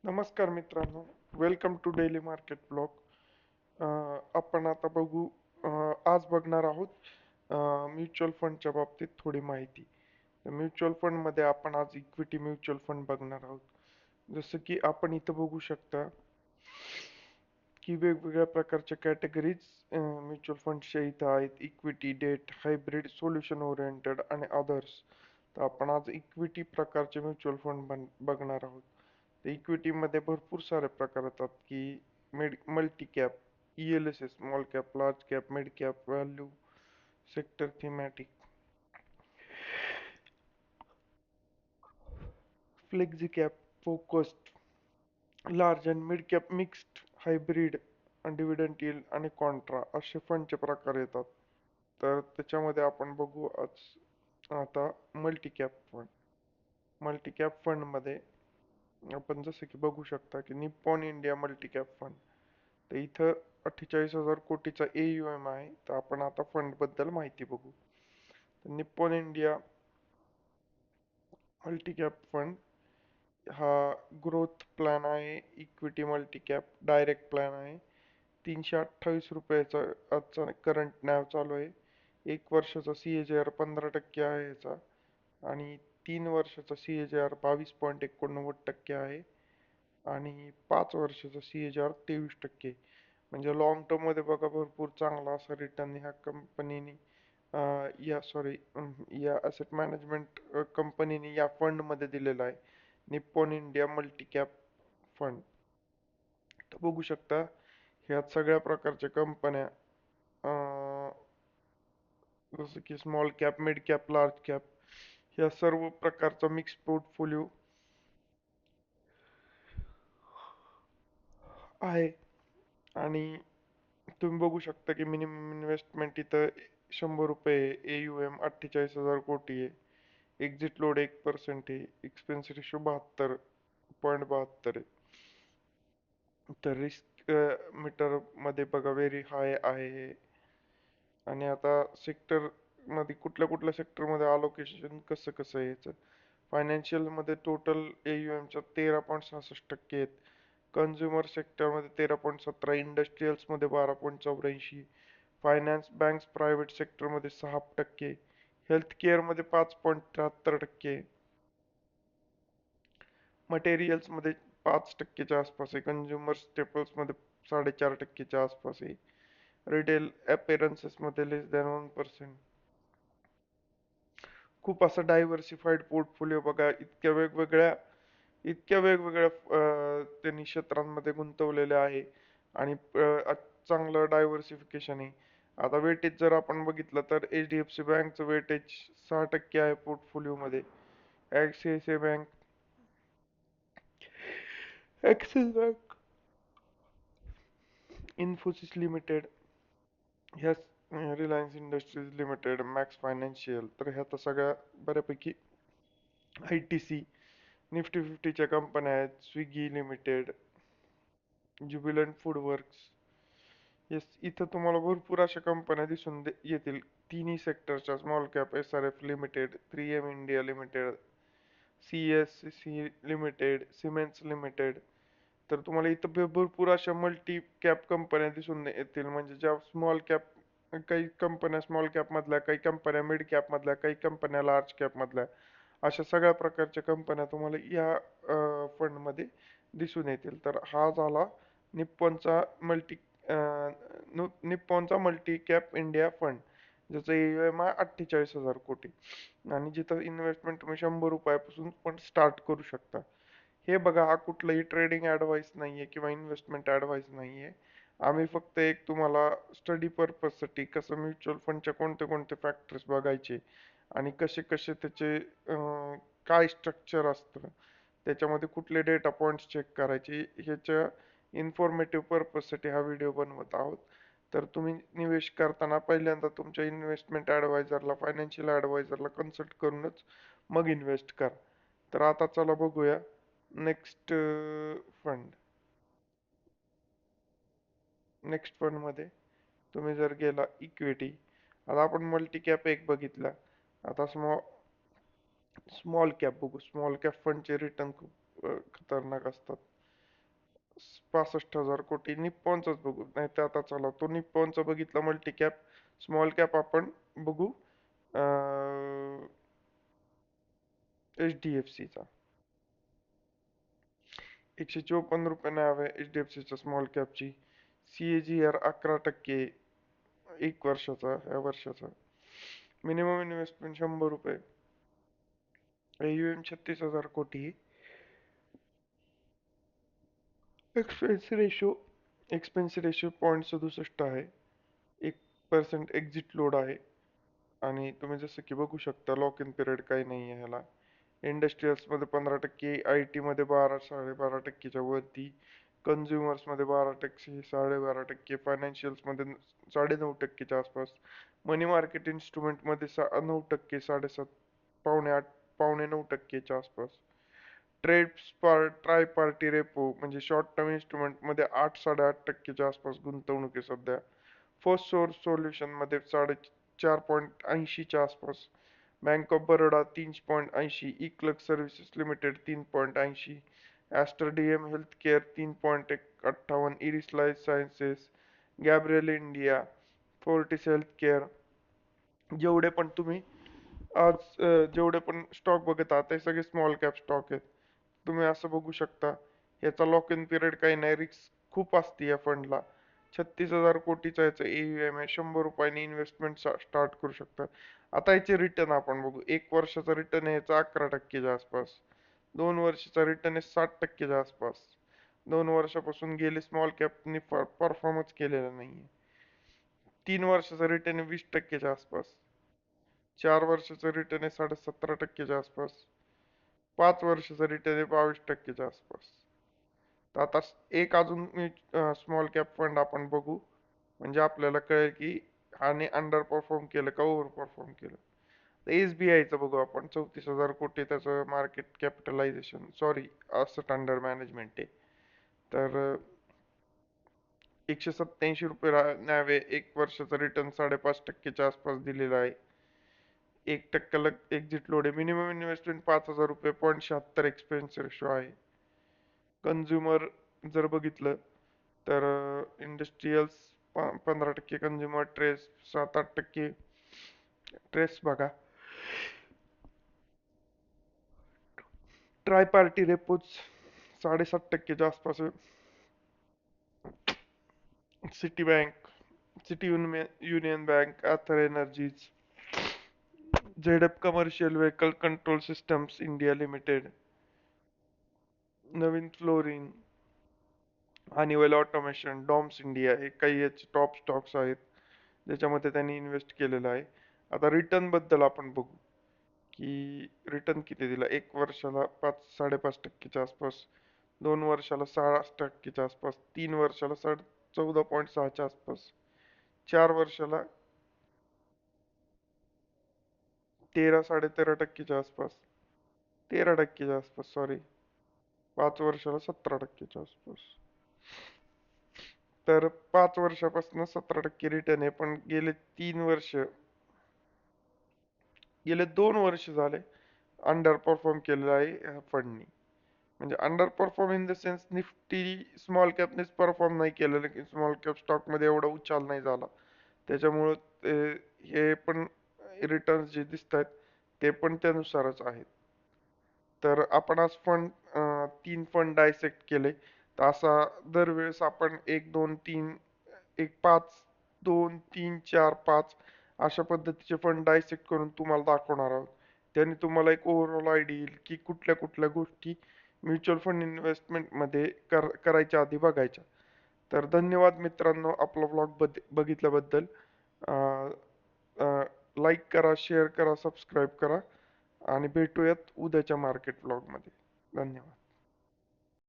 नमस्कार मित्रांनो, welcome to daily market blog. आपण आता बघू. आज बघणार आहोत म्युच्युअल फंडच्या बाबतीत थोडी माहिती. म्युच्युअल फंडमध्ये आपण आज इक्विटी म्युच्युअल फंड बघणार आहोत. जसं की आपण इथं बघू शकता की वेगवेगळ्या प्रकारच्या कॅटेगरीज म्युच्युअल फंडच्या इथं आहेत. Equity, debt, hybrid, solution oriented आणि अदर्स. तर आपण आज इक्विटी प्रकारचे म्युच्युअल फंड बघणार आहोत. तर इक्विटीमध्ये भरपूर सारे प्रकार येतात की multi cap, ELSS, small cap, large cap, mid cap, value, sector, thematic, flexi cap, focused, large and mid cap, mixed, hybrid, dividend yield आणि कॉन्ट्रा असे फंडचे प्रकार येतात. तर त्याच्यामध्ये आपण बघू आज आता multi cap fund. Multi cap फंडमध्ये आपण जसं की बघू शकता की Nippon India multi cap fund. तर इथं 48,000 कोटीचा AUM आहे. तर आपण आता फंड बद्दल माहिती बघू. तर Nippon India multi cap fund हा ग्रोथ प्लॅन आहे. Equity multi cap direct plan आहे. 328 रुपयाचा आजचा करंट नॅव चालू आहे. 1 वर्षाचा CAGR 15% आहे याचा आणि 3 वर्षाचा CAGR 22.89% आहे आणि 5 वर्षाचा CAGR 23%. म्हणजे लॉंग टर्म मध्ये बघा भरपूर चांगला असा रिटर्न ह्या कंपनीने या असेट मॅनेजमेंट कंपनीने या फंड मध्ये दिलेला आहे. Nippon India multi cap fund. तर बघू शकता ह्यात सगळ्या प्रकारच्या कंपन्या जसं की small cap, mid cap, large cap ह्या सर्व प्रकारचा मिक्स पोर्टफोलिओ आहे. आणि तुम्ही बघू शकता की मिनिमम इन्व्हेस्टमेंट इथं 100 रुपये, AUM 48,000 कोटी आहे. एक्झिट लोड 1% आहे. एक्सपेन्स रेशो 72.72 आहे. तर रिस्क मीटर मध्ये बघा व्हेरी हाय आहे हे. आणि आता सेक्टर मध्ये कुठल्या कुठल्या सेक्टर मध्ये अलोकेशन कसं कसं आहे याचं. फायनान्शियल मध्ये टोटल AUM च्या 13.66% आहेत. कन्झ्युमर सेक्टरमध्ये 13.17, इंडस्ट्रीयल्स मध्ये 12.84, फायनान्स बँक्स प्रायव्हेट सेक्टरमध्ये 6%, हेल्थ केअरमध्ये 5.73%, मटेरियल्स मध्ये 5%च्या आसपास आहे, कन्झ्युमर स्टेपल्समध्ये 4.5%च्या आसपास आहे, रिटेल अपीअरन्सेस मध्ये लेस दॅन 1%. खूप असा डायव्हर्सिफाईड पोर्टफोलिओ बघा. इतक्या वेगवेगळ्या त्यांनी क्षेत्रांमध्ये गुंतवलेले आहे आणि चांगलं डायव्हर्सिफिकेशन आहे. आता वेटेज जर आपण बघितलं तर HDFC बँकचं वेटेज 6% आहे पोर्टफोलिओमध्ये. ICICI bank, Axis bank, Infosys limited, ह्या Reliance Industries limited, Max Financial, तर ह्या तर सगळ्या बऱ्यापैकी ITC निफ्टी 50च्या कंपन्या आहेत. Swiggy limited, Jubilant Food Works. Yes, इथं तुम्हाला भरपूर अशा कंपन्या दिसून येतील. तिन्ही सेक्टरच्या स्मॉल कॅप, SRF लिमिटेड, 3M India limited, CSC limited, cements limited. तर तुम्हाला इथं भरपूर अशा मल्टी कॅप कंपन्या दिसून येतील. म्हणजे ज्या स्मॉल कॅप, काही कंपन्या स्मॉल कॅप मधल्या, काही कंपन्या मिड कॅप मधल्या, काही कंपन्या लार्ज कॅप मधल्या, अशा सगळ्या प्रकारच्या कंपन्या तुम्हाला या फंड मध्ये दिसून येतील. तर हा झाला निप्पॉनचा मल्टी निप्पॉनचा मल्टी कॅप इंडिया फंड, ज्याचं AUM आहे 48,000 कोटी आणि जिथं इन्व्हेस्टमेंट तुम्ही 100 रुपयापासून पण स्टार्ट करू शकता. हे बघा, हा कुठलाही ट्रेडिंग ऍडवाइस नाहीये किंवा इन्व्हेस्टमेंट ऍडवाइस नाहीये. आम्ही फक्त एक तुम्हाला स्टडी पर्पजसाठी कसं म्युच्युअल फंडच्या कोणते कोणते फॅक्टर्स बघायचे आणि कसे कसे त्याचे काय स्ट्रक्चर असतं, त्याच्यामध्ये कुठले डेटा पॉइंट्स चेक करायचे, ह्याच्या इन्फॉर्मेटिव्ह पर्पजसाठी हा व्हिडिओ बनवत आहोत. तर तुम्ही निवेश करताना पहिल्यांदा तुमच्या इन्व्हेस्टमेंट ॲडवायझरला, फायनान्शियल ॲडवायझरला कन्सल्ट करूनच मग इन्व्हेस्ट करा. तर आता चला बघूया नेक्स्ट फंड. नेक्स्ट फंडमध्ये तुम्ही जर गेला इक्विटी, आता आपण मल्टी कॅप एक बघितला. आता स्मॉल कॅप बघू. स्मॉल कॅप फंडचे रिटर्न खूप खतरनाक असतात. 65,000 कोटी. निप्पॉनचाच बघू, नाही तर आता चला तो निप्पॉनचा बघितला मल्टी कॅप. स्मॉल कॅप आपण बघू HDFC चा. 154 रुपये नाव आहे HDFCच्या स्मॉल कॅपची. CAGR 11%, 1 वर्षाचा, या वर्षाचा. मिनिमम इन्व्हेस्टमेंट 100 रुपये. AUM 36,000 कोटी. एक्सपेन्स रेशो 0.67 आहे. 1% एक्झिट लोड आहे. आणि तुम्ही जसं की बघू शकता लॉक इन पिरियड काही नाही आहे ह्याला. इंडस्ट्रीयल्समध्ये 15%, IT मध्ये 12-12.5%च्या वरती, कन्झ्युमर्समध्ये 12%, 12.5%, फायनान्शियल्समध्ये 9.5%च्या आसपास, मनी मार्केट इन्स्ट्रुमेंटमध्ये 9%, 7.5%, पावणे 8, पावणे 9%च्या आसपास. ट्राय पार्टी रेपो म्हणजे शॉर्ट टर्म इन्स्ट्रुमेंटमध्ये 8-8.5%च्या आसपास गुंतवणूक आहे सध्या. फर्स्ट सोर्स सोल्युशन मध्ये 4.80च्या आसपास. Bank of Baroda 3.80, eClerx services limited 3.80, Aster DM Healthcare 3.58, Eris life sciences, Gabriel India, Fortis Healthcare. जेवढे पण तुम्ही आज जेवढे पण स्टॉक बघत आहात ते सगळे स्मॉल कॅप स्टॉक आहेत. तुम्ही असं बघू शकता. याचा लॉक इन पिरियड काही नाही, रिस्क खूप असते या फंडला. 36,000 कोटीचा याचा AUM आहे. 100 रुपयांनी इन्व्हेस्टमेंट स्टार्ट करू शकता. आता याचे रिटर्न आपण बघू. 1 वर्षाचा रिटर्न आहे याचा 11%च्या आसपास. 2 वर्षाचा रिटर्न आहे 60%च्या आसपास. 2 वर्षापासून गेले स्मॉल कॅपनी परफॉर्मच केलेला नाहीये. 3 वर्षाचा रिटर्न आहे 20%च्या आसपास. 4 वर्षाचा रिटर्न आहे 17.5%च्या आसपास. 5 वर्षाचा रिटर्न आहे 22%च्या आसपास. तर आता एक अजून स्मॉल कॅप फंड आपण बघू, म्हणजे आपल्याला कळेल की ह्याने अंडर परफॉर्म केलं का ओव्हर परफॉर्म केलं. तर SBIचं बघू आपण. 34,000 कोटी त्याचं market capitalisation, sorry asset under management आहे. तर 187 रुपये नाव आहे. 1 वर्षाचा रिटर्न 5.5%च्या आसपास दिलेला आहे. 1% एक्झिट लोड आहे. मिनिमम इन्व्हेस्टमेंट 5,000 रुपये. 0.76 एक्सपेन्स रेशो आहे. कन्झ्युमर जर बघितलं तर इंडस्ट्रीयल्स 15%, कन्झ्युमर ट्रेस 7-8%. ट्रेस बघा. ट्राय पार्टी रेपोज 7.5%च्या आसपास आहे. City bank, City Union bank, Ather energies, ZF commercial vehicle control systems India limited, Navin fluorine, Honeywell automation, Doms India, हे काही याचे टॉप स्टॉक्स आहेत ज्याच्यामध्ये त्यांनी इन्व्हेस्ट केलेलं आहे. आता रिटर्न बद्दल आपण बघू की रिटर्न किती दिला. 1 वर्षाला 5-5.5%च्या आसपास, 2 वर्षाला 6% आसपास, 3 वर्षाला 14.6च्या आसपास, 4 वर्षाला 13-13.5%च्या आसपास, 13%च्या आसपास, सॉरी, 5 वर्षाला 17%च्या आसपास. तर 5 वर्षापासून 17% रिटर्न आहे. पण गेले 2 वर्ष झाले अंडर परफॉर्म केलेलं आहे ह्या फंडनी. म्हणजे under perform in the sense Nifty small कॅपनेच परफॉर्म नाही केलेलं, की स्मॉल कॅप स्टॉक मध्ये एवढा उछाल नाही झाला. त्याच्यामुळं हे पण रिटर्न्स जे दिसत आहेत ते पण त्यानुसारच आहेत. तर आपण आज 3 फंड डायसेक्ट केले. तर असा दरवेळेस आपण 1, 2, 3, 1, 5, 2, 3, 4, 5 अशा पद्धतीचे फंड डायसेक्ट करून तुम्हाला दाखवणार आहोत. त्याने तुम्हाला एक ओव्हरऑल आयडिया येईल की कुठल्या कुठल्या गोष्टी म्युच्युअल फंड इन्व्हेस्टमेंटमध्ये करायच्या आधी बघायच्या. तर धन्यवाद मित्रांनो आपला व्लॉग बघितल्याबद्दल. लाईक करा, शेअर करा, सबस्क्राईब करा आणि भेटूयात उद्याच्या मार्केट व्लॉगमध्ये. धन्यवाद.